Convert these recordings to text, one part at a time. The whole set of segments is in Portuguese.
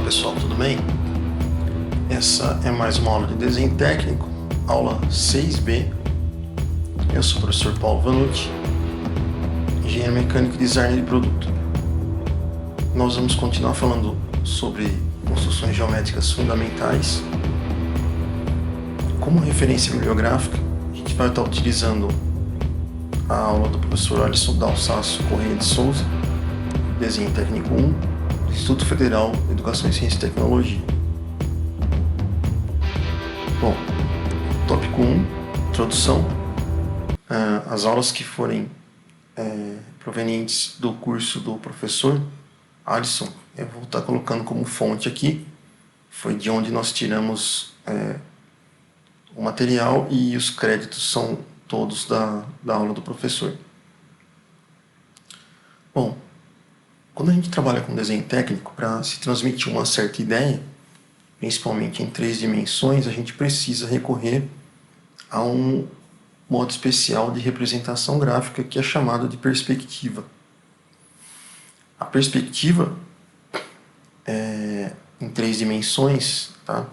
pessoal, tudo bem? Essa é mais uma aula de desenho técnico, aula 6B. Eu sou o professor Paulo Vanucci, engenheiro mecânico e designer de produto. Nós vamos continuar falando sobre construções geométricas fundamentais. Como referência bibliográfica, a gente vai estar utilizando a aula do professor Alisson Dalsasso Correia de Souza, Desenho Técnico 1, do Instituto Federal de Educação em Ciência e Tecnologia. Bom, tópico 1, introdução. As aulas que forem provenientes do curso do professor Alisson, eu vou estar colocando como fonte aqui, foi de onde nós tiramos o material, e os créditos são todos da aula do professor. Bom, quando a gente trabalha com desenho técnico, para se transmitir uma certa ideia, principalmente em 3 dimensões, a gente precisa recorrer a um modo especial de representação gráfica que é chamado de perspectiva. A perspectiva em 3 dimensões, tá?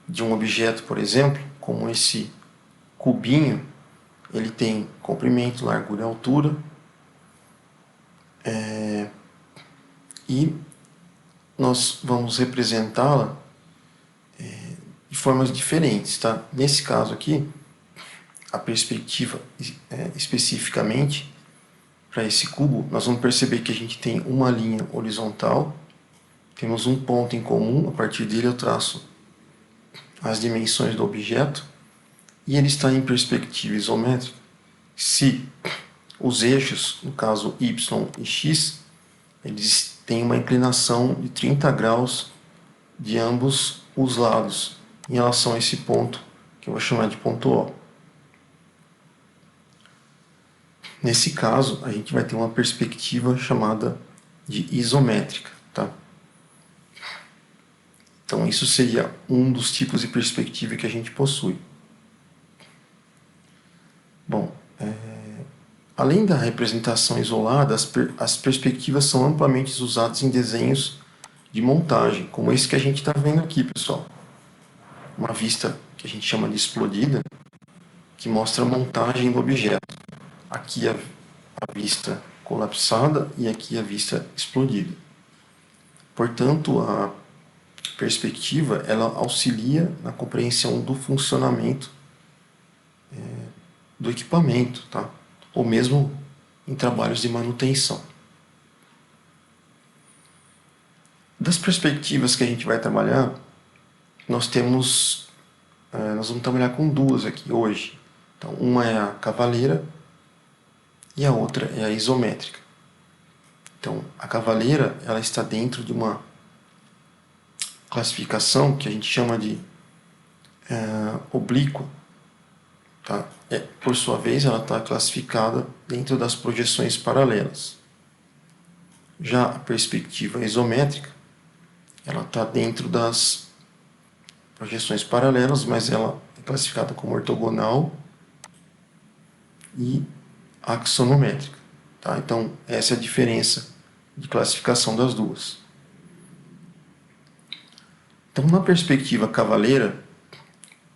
De um objeto, por exemplo, como esse cubinho, ele tem comprimento, largura e altura, e nós vamos representá-la de formas diferentes, tá? Nesse caso aqui, a perspectiva especificamente para esse cubo, nós vamos perceber que a gente tem uma linha horizontal, temos um ponto em comum, a partir dele eu traço as dimensões do objeto, e ele está em perspectiva isométrica se os eixos, no caso y e x, eles têm uma inclinação de 30 graus de ambos os lados em relação a esse ponto, que eu vou chamar de ponto O. Nesse caso, a gente vai ter uma perspectiva chamada de isométrica, tá? Então, isso seria um dos tipos de perspectiva que a gente possui. Bom, além da representação isolada, as perspectivas são amplamente usadas em desenhos de montagem, como esse que a gente está vendo aqui, pessoal. Uma vista que a gente chama de explodida, que mostra a montagem do objeto. Aqui a vista colapsada e aqui a vista explodida. Portanto, a perspectiva ela auxilia na compreensão do funcionamento do equipamento, tá? Ou mesmo em trabalhos de manutenção. Das perspectivas que a gente vai trabalhar, nós vamos trabalhar com 2 aqui hoje. Então, uma é a cavaleira e a outra é a isométrica. Então, a cavaleira ela está dentro de uma classificação que a gente chama de oblíqua. Tá? Por sua vez, ela está classificada dentro das projeções paralelas. Já a perspectiva isométrica, ela está dentro das projeções paralelas, mas ela é classificada como ortogonal e axonométrica. Tá? Então, essa é a diferença de classificação das duas. Então, na perspectiva cavaleira,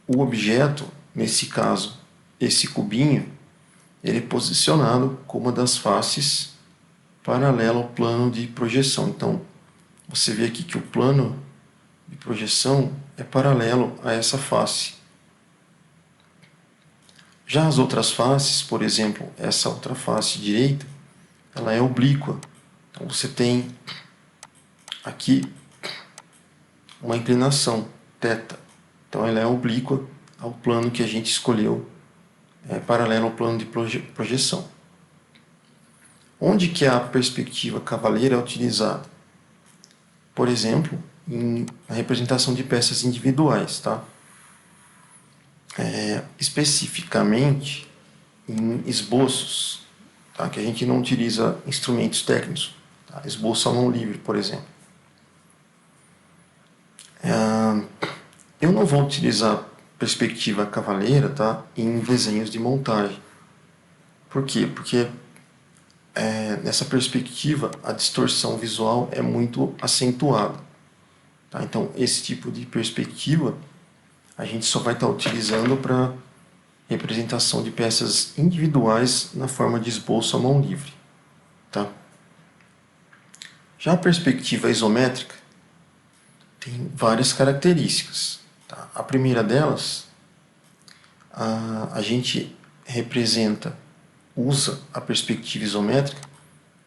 o objeto, nesse caso, esse cubinho, ele é posicionado como uma das faces paralela ao plano de projeção. Então, você vê aqui que o plano de projeção é paralelo a essa face. Já as outras faces, por exemplo, essa outra face direita, ela é oblíqua. Então, você tem aqui uma inclinação, θ. Então, ela é oblíqua ao plano que a gente escolheu, paralelo ao plano de projeção. Onde que a perspectiva cavaleira é utilizada? Por exemplo, na representação de peças individuais, tá? Especificamente em esboços, tá? Que a gente não utiliza instrumentos técnicos, tá? Esboço à mão livre, por exemplo. Eu não vou utilizar perspectiva cavaleira, tá? Em desenhos de montagem. Por quê? Porque nessa perspectiva a distorção visual é muito acentuada. Tá? Então, esse tipo de perspectiva a gente só vai estar utilizando para representação de peças individuais na forma de esboço à mão livre. Tá? Já a perspectiva isométrica tem várias características. Tá? A primeira delas, a gente usa a perspectiva isométrica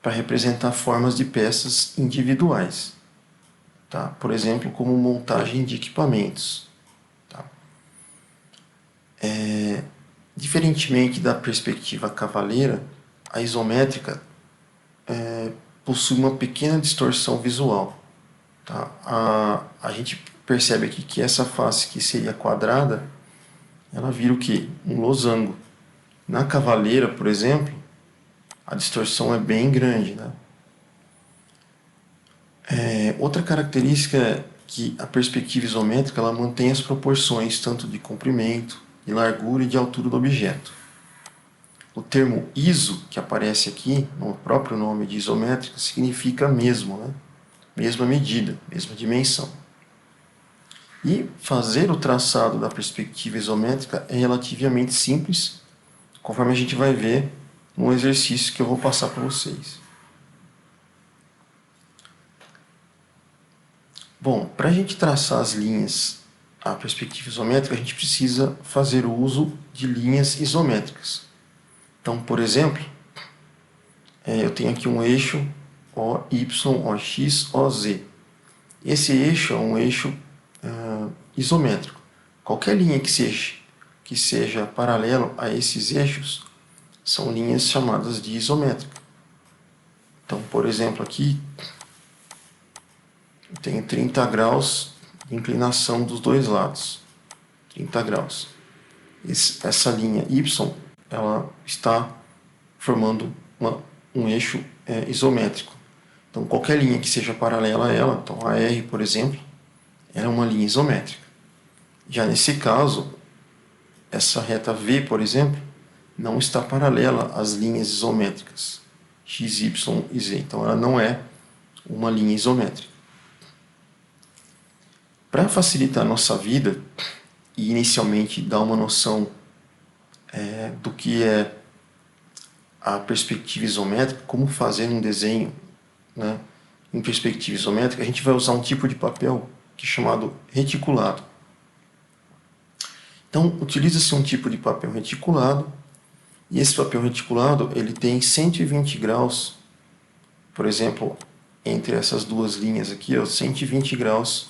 para representar formas de peças individuais. Tá? Por exemplo, como montagem de equipamentos. Tá? Diferentemente da perspectiva cavaleira, a isométrica possui uma pequena distorção visual. Tá? A gente percebe aqui que essa face que seria quadrada, ela vira o quê? Um losango. Na cavaleira, por exemplo, a distorção é bem grande. Né? Outra característica é que a perspectiva isométrica ela mantém as proporções tanto de comprimento, de largura e de altura do objeto. O termo iso, que aparece aqui, no próprio nome de isométrica, significa mesmo, né? Mesma medida, mesma dimensão. E fazer o traçado da perspectiva isométrica é relativamente simples, conforme a gente vai ver no exercício que eu vou passar para vocês. Bom, para a gente traçar as linhas, a perspectiva isométrica, a gente precisa fazer o uso de linhas isométricas. Então, por exemplo, eu tenho aqui um eixo OY, OX, OZ. Esse eixo é um eixo isométrico. Qualquer linha que seja paralelo a esses eixos são linhas chamadas de isométrica. Então, por exemplo, aqui eu tenho 30 graus de inclinação dos dois lados. 30 graus. Essa linha Y ela está formando um eixo isométrico. Então, qualquer linha que seja paralela a ela, então a R, por exemplo, ela é uma linha isométrica. Já nesse caso, essa reta V, por exemplo, não está paralela às linhas isométricas x, y e z. Então, ela não é uma linha isométrica. Para facilitar a nossa vida e inicialmente dar uma noção do que é a perspectiva isométrica, como fazer um desenho, né, em perspectiva isométrica, a gente vai usar um tipo de papel que é chamado reticulado. Então, utiliza-se um tipo de papel reticulado, e esse papel reticulado ele tem 120 graus, por exemplo, entre essas duas linhas aqui, 120 graus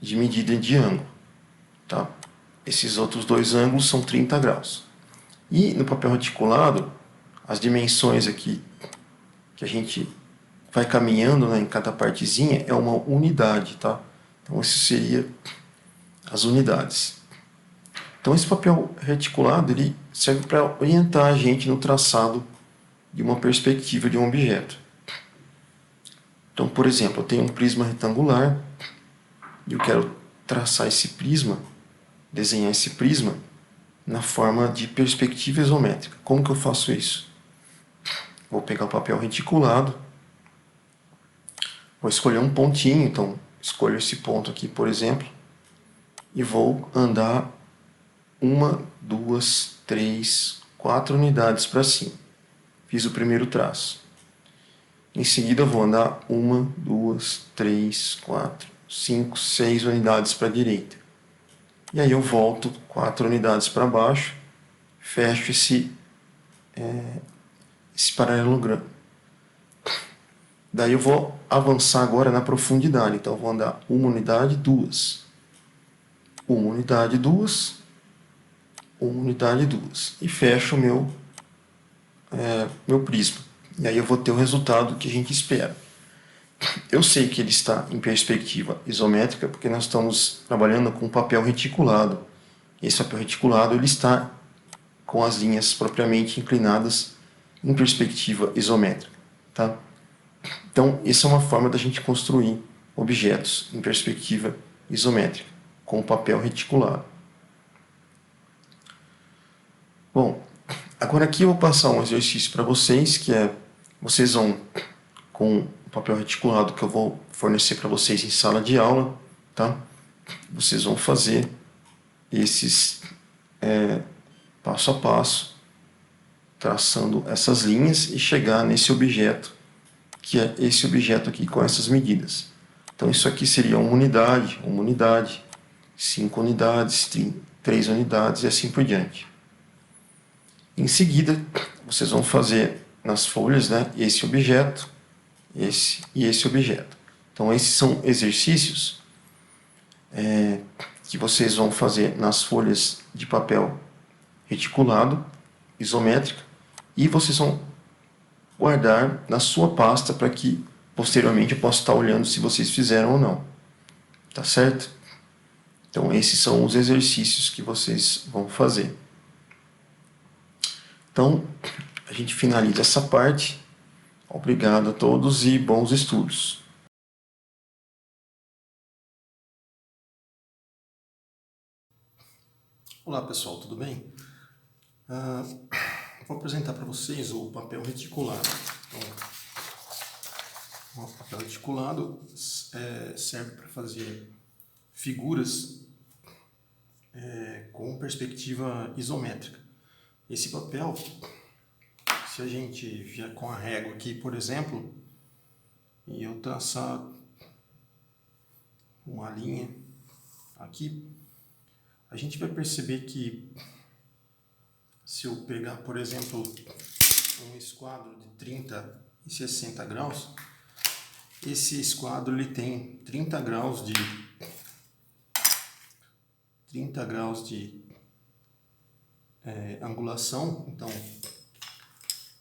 de medida de ângulo. Tá? Esses outros dois ângulos são 30 graus. E no papel reticulado, as dimensões aqui que a gente vai caminhando, né, em cada partezinha é uma unidade. Tá? Então, isso seria as unidades. Então, esse papel reticulado ele serve para orientar a gente no traçado de uma perspectiva de um objeto. Então, por exemplo, eu tenho um prisma retangular e eu quero traçar esse prisma, desenhar esse prisma na forma de perspectiva isométrica. Como que eu faço isso? Vou pegar o papel reticulado, vou escolher um pontinho, então escolho esse ponto aqui, por exemplo, e vou andar 1, 2, 3, 4 unidades para cima. Fiz o primeiro traço. Em seguida, vou andar 1, 2, 3, 4, 5, 6 unidades para a direita. E aí eu volto 4 unidades para baixo, fecho esse paralelogramo. Daí eu vou avançar agora na profundidade. Então eu vou andar 1 unidade, 2. 1 unidade, 2. 1 unidade, 2. E fecho o meu prisma. E aí eu vou ter o resultado que a gente espera. Eu sei que ele está em perspectiva isométrica porque nós estamos trabalhando com papel reticulado. Esse papel reticulado ele está com as linhas propriamente inclinadas em perspectiva isométrica. Tá? Então, essa é uma forma da gente construir objetos em perspectiva isométrica, com o papel reticulado. Bom, agora aqui eu vou passar um exercício para vocês, que é, vocês vão, com o papel reticulado que eu vou fornecer para vocês em sala de aula, tá? Vocês vão fazer esses passo a passo, traçando essas linhas e chegar nesse objeto, que é esse objeto aqui com essas medidas. Então isso aqui seria uma unidade, 5 unidades, 3 unidades e assim por diante. Em seguida, vocês vão fazer nas folhas, né, esse objeto, esse e esse objeto. Então esses são exercícios que vocês vão fazer nas folhas de papel reticulado, isométrica, e vocês vão guardar na sua pasta para que posteriormente eu possa estar olhando se vocês fizeram ou não. Tá certo? Então esses são os exercícios que vocês vão fazer. Então a gente finaliza essa parte. Obrigado a todos e bons estudos. Olá pessoal, tudo bem? Vou apresentar para vocês o papel reticulado. Então, o papel reticulado serve para fazer figuras com perspectiva isométrica. Esse papel, se a gente vier com a régua aqui, por exemplo, e eu traçar uma linha aqui, a gente vai perceber que se eu pegar, por exemplo, um esquadro de 30 e 60 graus, esse esquadro ele tem 30 graus de angulação. Então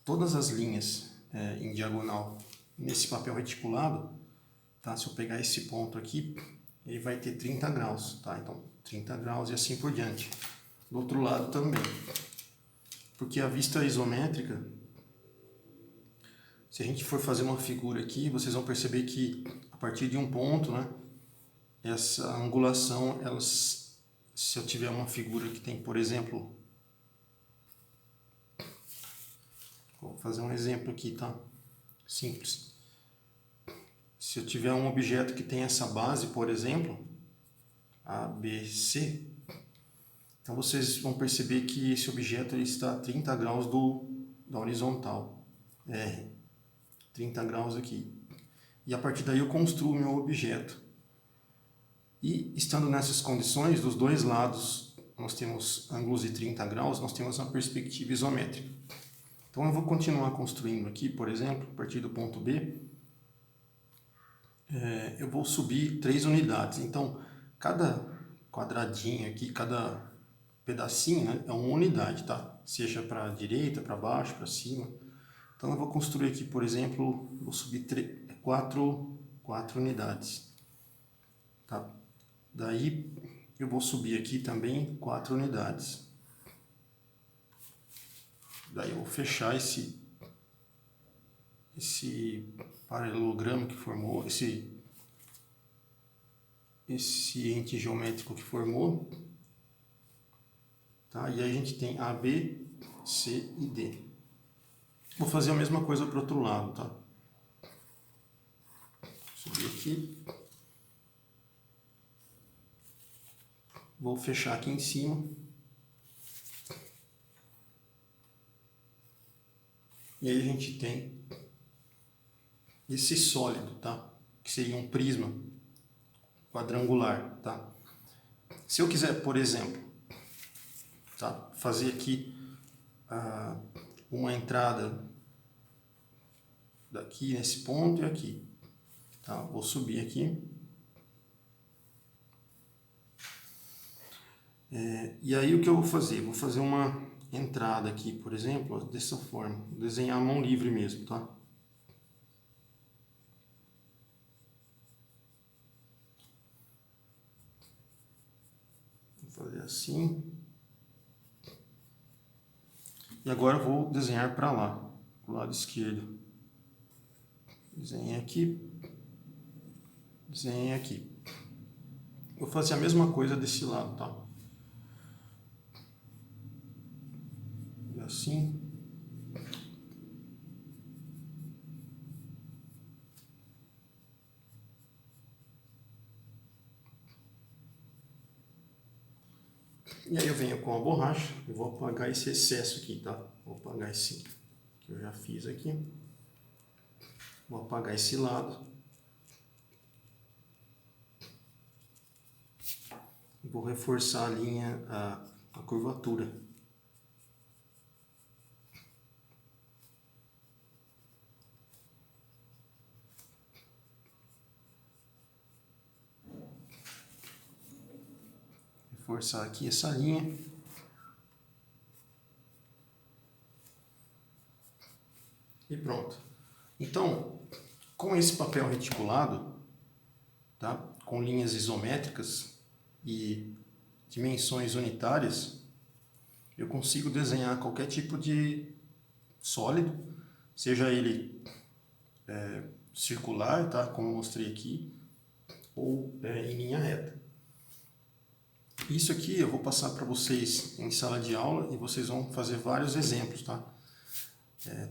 todas as linhas em diagonal nesse papel reticulado, tá? Se eu pegar esse ponto aqui, ele vai ter 30 graus, tá? Então 30 graus e assim por diante. Do outro lado também, porque a vista isométrica, se a gente for fazer uma figura aqui, vocês vão perceber que a partir de um ponto, né, essa angulação, se eu tiver uma figura que tem, por exemplo, vou fazer um exemplo aqui, tá? Simples. Se eu tiver um objeto que tem essa base, por exemplo, ABC, então vocês vão perceber que esse objeto ele está a 30 graus da horizontal, R, 30 graus aqui. E a partir daí eu construo o meu objeto. E estando nessas condições, dos dois lados nós temos ângulos de 30 graus, nós temos uma perspectiva isométrica. Então eu vou continuar construindo aqui, por exemplo, a partir do ponto B, eu vou subir 3 unidades. Então cada quadradinho aqui, cada pedacinho, né, é uma unidade, tá? Seja para a direita, para baixo, para cima. Então eu vou construir aqui, por exemplo, vou subir 4 unidades. Tá? Daí eu vou subir aqui também 4 unidades. Daí eu vou fechar esse paralelogramo que formou, esse ente geométrico que formou. Tá? E aí a gente tem A, B, C e D. Vou fazer a mesma coisa para o outro lado, tá? Subir aqui. Vou fechar aqui em cima. E aí a gente tem esse sólido, tá? Que seria um prisma quadrangular, tá? Se eu quiser, por exemplo, tá, fazer aqui uma entrada daqui nesse ponto e aqui, tá? Vou subir aqui. E aí o que eu vou fazer? Vou fazer uma entrada aqui, por exemplo, dessa forma. Vou desenhar a mão livre mesmo, tá? Vou fazer assim. E agora eu vou desenhar para lá, pro lado esquerdo. Desenhei aqui. Desenhei aqui. Vou fazer a mesma coisa desse lado, tá? E assim. E aí eu venho com a borracha e vou apagar esse excesso aqui, tá? Vou apagar esse que eu já fiz aqui. Vou apagar esse lado. Vou reforçar a linha, a curvatura. Reforçar aqui essa linha. E pronto. Então, com esse papel reticulado, tá? Com linhas isométricas e dimensões unitárias, eu consigo desenhar qualquer tipo de sólido, seja ele circular, tá? Como eu mostrei aqui, ou em linha reta. Isso aqui eu vou passar para vocês em sala de aula e vocês vão fazer vários exemplos, tá?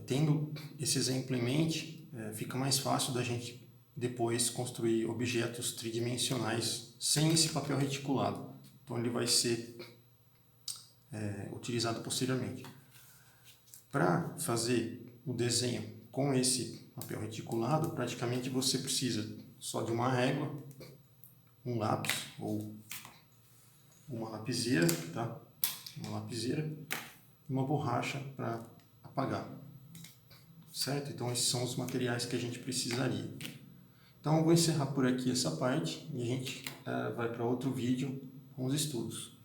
Tendo esse exemplo em mente, fica mais fácil da gente depois construir objetos tridimensionais sem esse papel reticulado. Então ele vai ser utilizado posteriormente. Para fazer o desenho com esse papel reticulado, praticamente você precisa só de uma régua, um lápis ou uma lapiseira, tá? Uma lapiseira e uma borracha para apagar. Certo? Então esses são os materiais que a gente precisaria. Então eu vou encerrar por aqui essa parte e a gente vai para outro vídeo com os estudos.